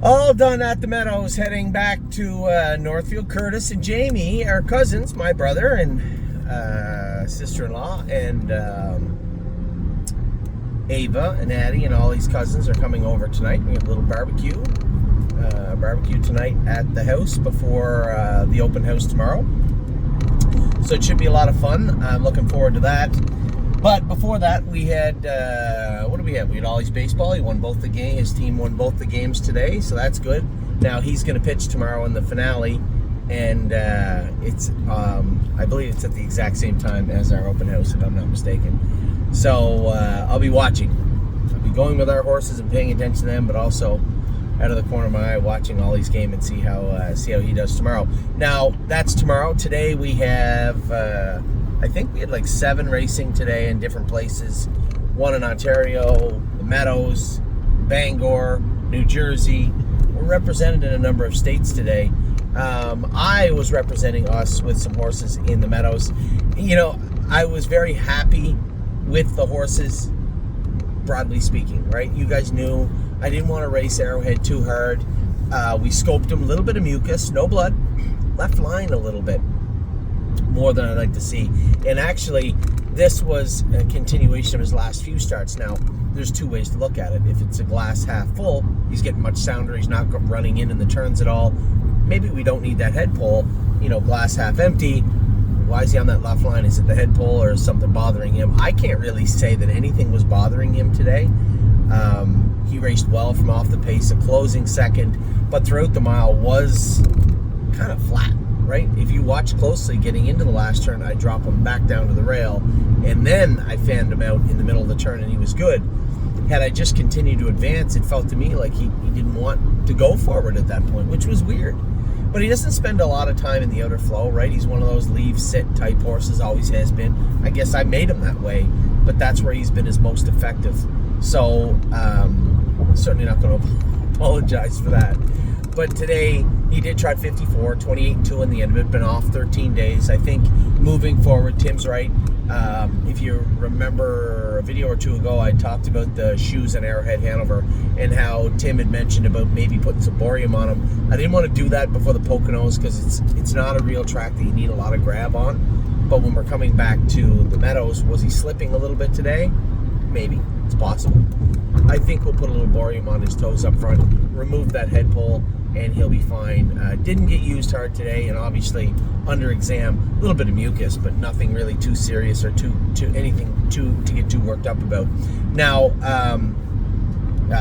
All done at the Meadows, heading back to Northfield. Curtis and Jamie, our cousins, my brother and sister-in-law, and Ava and Addie and all these cousins are coming over tonight. We have a little barbecue tonight at the house before the open house tomorrow. So it should be a lot of fun. I'm looking forward to that. But before that, we had, what did we have? We had Ollie's baseball. He won both the games. His team won both the games today, so that's good. Now he's going to pitch tomorrow in the finale, and it's, I believe it's at the exact same time as our open house, if I'm not mistaken. So I'll be watching. I'll be going with our horses and paying attention to them, but also out of the corner of my eye watching Ollie's game and see how he does tomorrow. Now, that's tomorrow. Today we have... I think we had like 7 racing today in different places. One in Ontario, the Meadows, Bangor, New Jersey. We're represented in a number of states today. I was representing us with some horses in the Meadows. You know, I was very happy with the horses, broadly speaking, right? You guys knew I didn't want to race Arrowhead too hard. We scoped him, a little bit of mucus, no blood, left line a little bit. More than I'd like to see. And actually, this was a continuation of his last few starts. Now, there's 2 ways to look at it. If it's a glass half full, he's getting much sounder. He's not running in the turns at all. Maybe we don't need that head pull. You know, glass half empty. Why is he on that left line? Is it the head pull or is something bothering him? I can't really say that anything was bothering him today. He raced well from off the pace, a closing second, but throughout the mile was kind of flat. Right? If you watch closely, getting into the last turn, I drop him back down to the rail, and then I fanned him out in the middle of the turn, and he was good. Had I just continued to advance, it felt to me like he didn't want to go forward at that point, which was weird. But he doesn't spend a lot of time in the outer flow, right? He's one of those leave, sit type horses, always has been. I guess I made him that way, but that's where he's been his most effective. So, certainly not going to apologize for that. But today, he did try 54, 28-2 in the end of it, been off 13 days. I think moving forward, Tim's right. If you remember a video or 2 ago, I talked about the shoes in Arrowhead, Hanover, and how Tim had mentioned about maybe putting some borium on them. I didn't want to do that before the Poconos because it's not a real track that you need a lot of grab on. But when we're coming back to the Meadows, was he slipping a little bit today? Maybe. It's possible. I think we'll put a little borium on his toes up front, remove that head pull, and he'll be fine. Didn't get used hard today, and obviously under exam, a little bit of mucus, but nothing really too serious or too anything to get too worked up about. Now,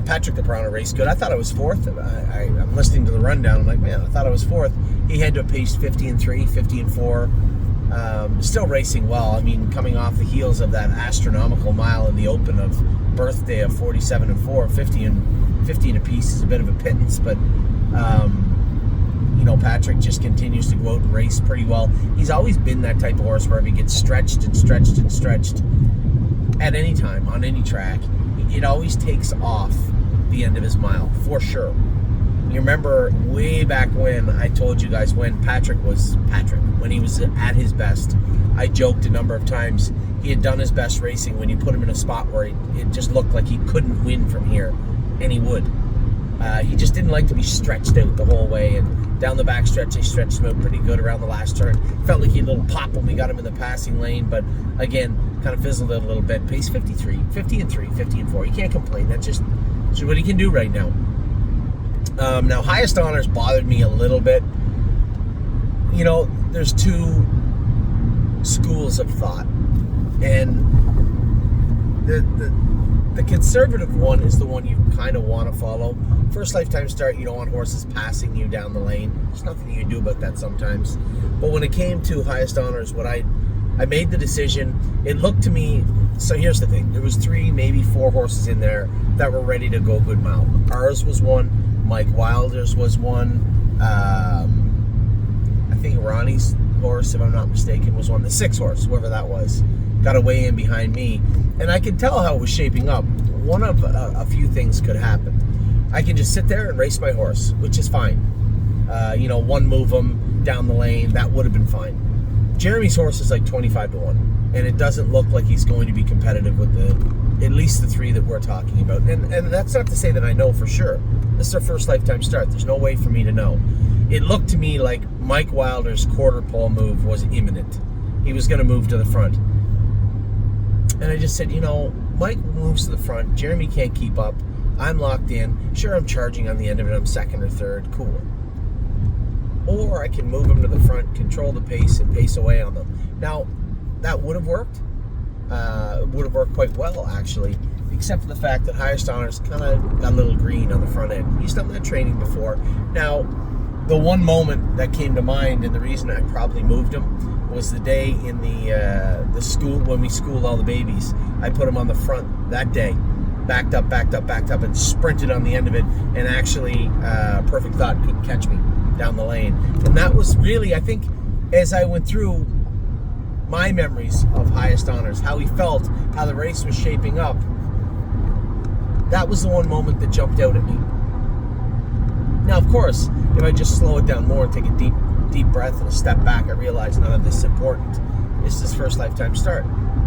Patrick Lebrun raced good. I thought I was 4th. I'm listening to the rundown. I'm like, man, I thought I was 4th. He had to have paced 50-3, 50-4. Still racing well. I mean, coming off the heels of that astronomical mile in the open of birthday of 47-4, 50 apiece is a bit of a pittance, but you know, Patrick just continues to go out and race pretty well. He's always been that type of horse where if he gets stretched and stretched and stretched at any time, on any track, it always takes off the end of his mile, for sure. You remember way back when I told you guys when Patrick was Patrick, when he was at his best, I joked a number of times he had done his best racing when you put him in a spot where it just looked like he couldn't win from here, and he would. He just didn't like to be stretched out the whole way, and down the back stretch, they stretched him out pretty good around the last turn. Felt like he had a little pop when we got him in the passing lane, but again, kind of fizzled out a little bit. Pace 53, 50-3, 50-4. You can't complain. That's just what he can do right now. Now, highest honors bothered me a little bit. You know, there's 2 schools of thought, and the conservative one is the one you kind of want to follow. First lifetime start, you don't want horses passing you down the lane. There's nothing you can do about that sometimes. But when it came to highest honors, what I made the decision, it looked to me, so here's the thing, there was 3, maybe 4 horses in there that were ready to go good mile. Ours was one, Mike Wilder's was one, I think Ronnie's horse, if I'm not mistaken, was one, the 6 horse, whoever that was, got away in behind me, and I could tell how it was shaping up. One of a few things could happen. I can just sit there and race my horse, which is fine. You know, one move him down the lane, that would have been fine. Jeremy's horse is like 25-1, and it doesn't look like he's going to be competitive with at least the 3 that we're talking about. And that's not to say that I know for sure. This is their first lifetime start. There's no way for me to know. It looked to me like Mike Wilder's quarter pole move was imminent. He was going to move to the front. And I just said, Mike moves to the front. Jeremy can't keep up. I'm locked in. Sure, I'm charging on the end of it. I'm second or third. Cool. Or I can move him to the front, control the pace, and pace away on them. Now, that would have worked. It would have worked quite well, actually, except for the fact that Highest Honors kind of got a little green on the front end. He's done that training before. Now, the one moment that came to mind, and the reason I probably moved him, was the day in the school, when we schooled all the babies. I put him on the front that day. Backed up, and sprinted on the end of it, and actually, Perfect Thought couldn't catch me down the lane. And that was really, I think, as I went through my memories of Highest Honors, how he felt, how the race was shaping up, that was the one moment that jumped out at me. Now, of course, if I just slow it down more and take a deep breath and a step back, I realize none of this is important. This is his first lifetime start.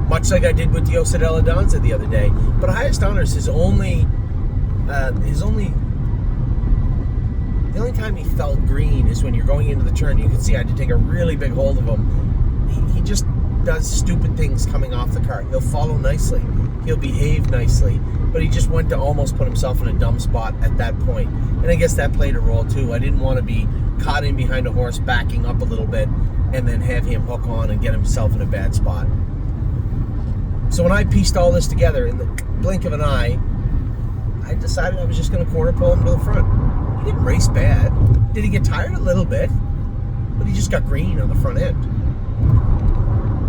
Much like I did with Diosa de la Danza the other day. But Highest Honors, the only time he felt green is when you're going into the turn. You can see I had to take a really big hold of him. He just does stupid things coming off the cart. He'll follow nicely. He'll behave nicely. But he just went to almost put himself in a dumb spot at that point. And I guess that played a role too. I didn't want to be caught in behind a horse, backing up a little bit, and then have him hook on and get himself in a bad spot. So when I pieced all this together in the blink of an eye, I decided I was just going to corner pull him to the front. He didn't race bad. Did he get tired? A little bit. But he just got green on the front end.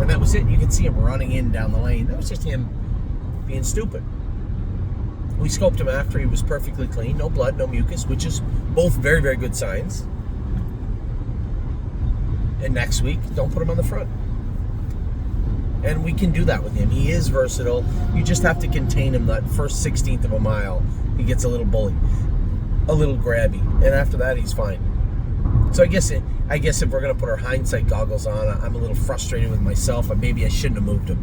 And that was it. You could see him running in down the lane. That was just him being stupid. We scoped him after. He was perfectly clean. No blood, no mucus, which is both very, very good signs. And next week, don't put him on the front. And we can do that with him. He is versatile. You just have to contain him that first 16th of a mile. He gets a little bully, a little grabby. And after that, he's fine. So I guess if we're going to put our hindsight goggles on, I'm a little frustrated with myself. Maybe I shouldn't have moved him.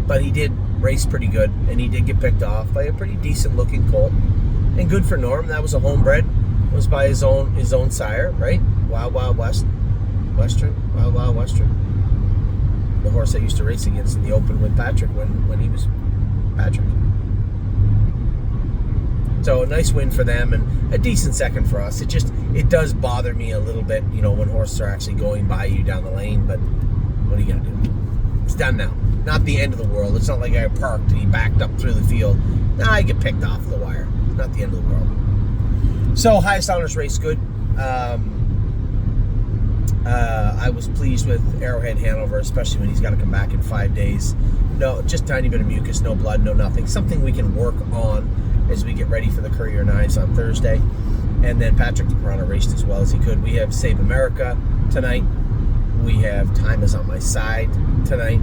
But he did race pretty good, and he did get picked off by a pretty decent-looking colt. And good for Norm. That was a homebred. It was by his own sire, right? Wild Western. The horse I used to race against in the Open with Patrick when he was Patrick. So a nice win for them and a decent second for us. It does bother me a little bit, when horses are actually going by you down the lane, but what are you going to do? It's done now. Not the end of the world. It's not like I parked and he backed up through the field. Now I get picked off the wire. It's not the end of the world. So Highest Honors race good. I was pleased with Arrowhead Hanover, especially when he's got to come back in 5 days. No, just tiny bit of mucus, no blood, no nothing. Something we can work on as we get ready for the Courier Knives on Thursday. And then Patrick DePrano raced as well as he could. We have Save America tonight. We have Time Is On My Side tonight.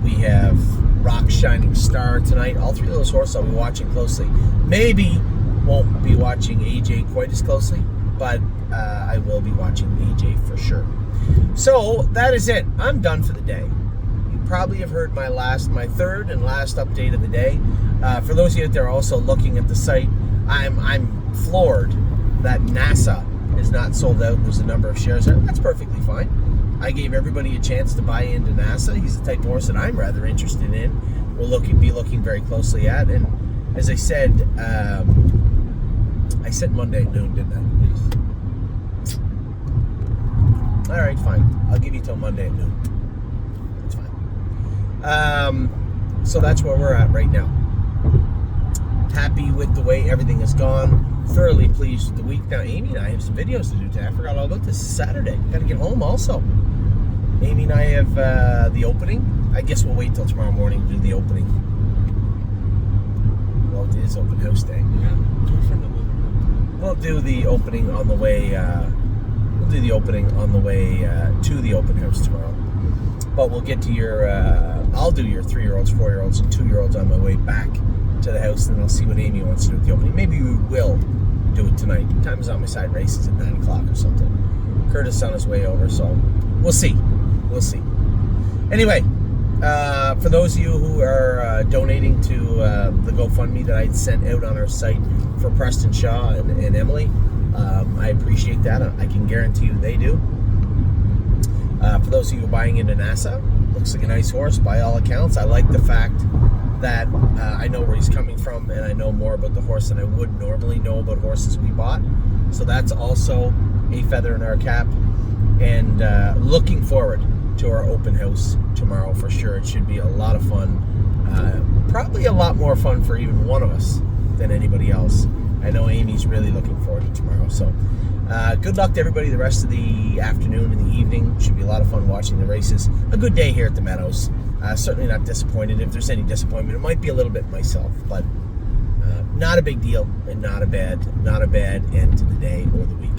We have Rock Shining Star tonight. All three of those horses I'll be watching closely. Maybe won't be watching AJ quite as closely, but I will be watching AJ for sure. So that is it. I'm done for the day. You probably have heard my third and last update of the day. For those of you out there also looking at the site, I'm floored that NASA is not sold out. There's a number of shares there. That's perfectly fine. I gave everybody a chance to buy into NASA. He's the type of horse that I'm rather interested in. We'll be looking very closely at. And as I said Monday at noon, didn't I? All right, fine. I'll give you till Monday at noon. That's fine. So that's where we're at right now. Happy with the way everything has gone. Thoroughly pleased with the week. Now, Amy and I have some videos to do today. I forgot all about this. Saturday. Got to get home also. Amy and I have the opening. I guess we'll wait till tomorrow morning to do the opening. Well, it is open house day. Yeah. We'll do the opening on the way. To the open house tomorrow. But we'll get to your. I'll do your 3-year-olds, 4-year-olds, and 2-year-olds on my way back to the house, and I'll see what Amy wants to do at the opening. Maybe we will do it tonight. Time Is On My Side races at 9 o'clock or something. Curtis on his way over, so we'll see. Anyway, for those of you who are donating to the GoFundMe, GoFundMe that I sent out on our site for Preston Shaw and Emily. I appreciate that. I can guarantee you they do. For those of you who are buying into NASA, looks like a nice horse by all accounts. I like the fact that I know where he's coming from, and I know more about the horse than I would normally know about horses we bought. So that's also a feather in our cap. And looking forward to our open house tomorrow for sure. It should be a lot of fun. Probably a lot more fun for even one of us than anybody else. I know Amy's really looking forward to tomorrow. So good luck to everybody the rest of the afternoon and the evening. Should be a lot of fun watching the races. A good day here at the Meadows. Certainly not disappointed. If there's any disappointment, it might be a little bit myself, but not a big deal and not a bad end to the day or the weekend.